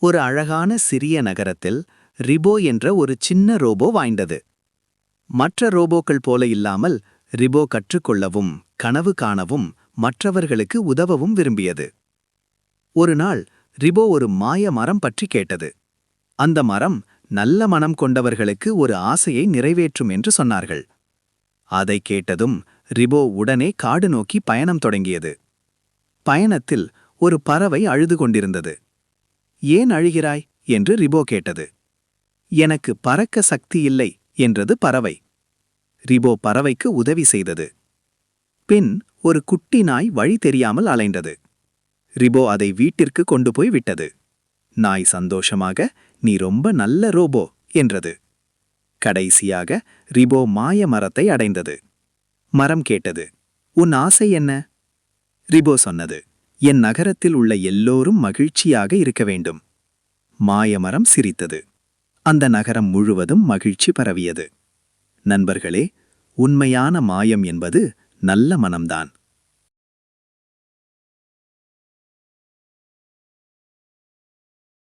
ஒரு அழகான சிறிய நகரத்தில் ரிபோ என்ற ஒரு சின்ன ரோபோ வாழ்ந்தது. மற்ற ரோபோக்கள் போல இல்லாமல் ரிபோ கற்றுக்கொள்ளவும் கனவு காணவும் மற்றவர்களுக்கு உதவவும் விரும்பியது. ஒரு நாள் ரிபோ ஒரு மாய மரம் பற்றி கேட்டது. அந்த மரம் நல்ல மனம் கொண்டவர்களுக்கு ஒரு ஆசையை நிறைவேற்றும் என்று சொன்னார்கள். அதை கேட்டதும் ரிபோ உடனே காடு நோக்கி பயணம் தொடங்கியது. பயணத்தில் ஒரு பறவை அழுது கொண்டிருந்தது. ஏன் அழுகிறாய் என்று ரிபோ கேட்டது. எனக்கு பறக்க சக்தி இல்லை என்றது பறவை. ரிபோ பறவைக்கு உதவி செய்தது. பின் ஒரு குட்டி நாய் வழி தெரியாமல் அலைந்தது. ரிபோ அதை வீட்டிற்கு கொண்டு போய் விட்டது. நாய் சந்தோஷமாக, நீ ரொம்ப நல்ல ரோபோ என்றது. கடைசியாக ரிபோ மாய மரத்தை அடைந்தது. மரம் கேட்டது, உன் ஆசை என்ன? ரிபோ சொன்னது, என் நகரத்தில் உள்ள எல்லோரும் மகிழ்ச்சியாக இருக்க வேண்டும். மாயமரம் சிரித்தது. அந்த நகரம் முழுவதும் மகிழ்ச்சி பரவியது. நண்பர்களே, உண்மையான மாயம் என்பது நல்ல மனம்தான்.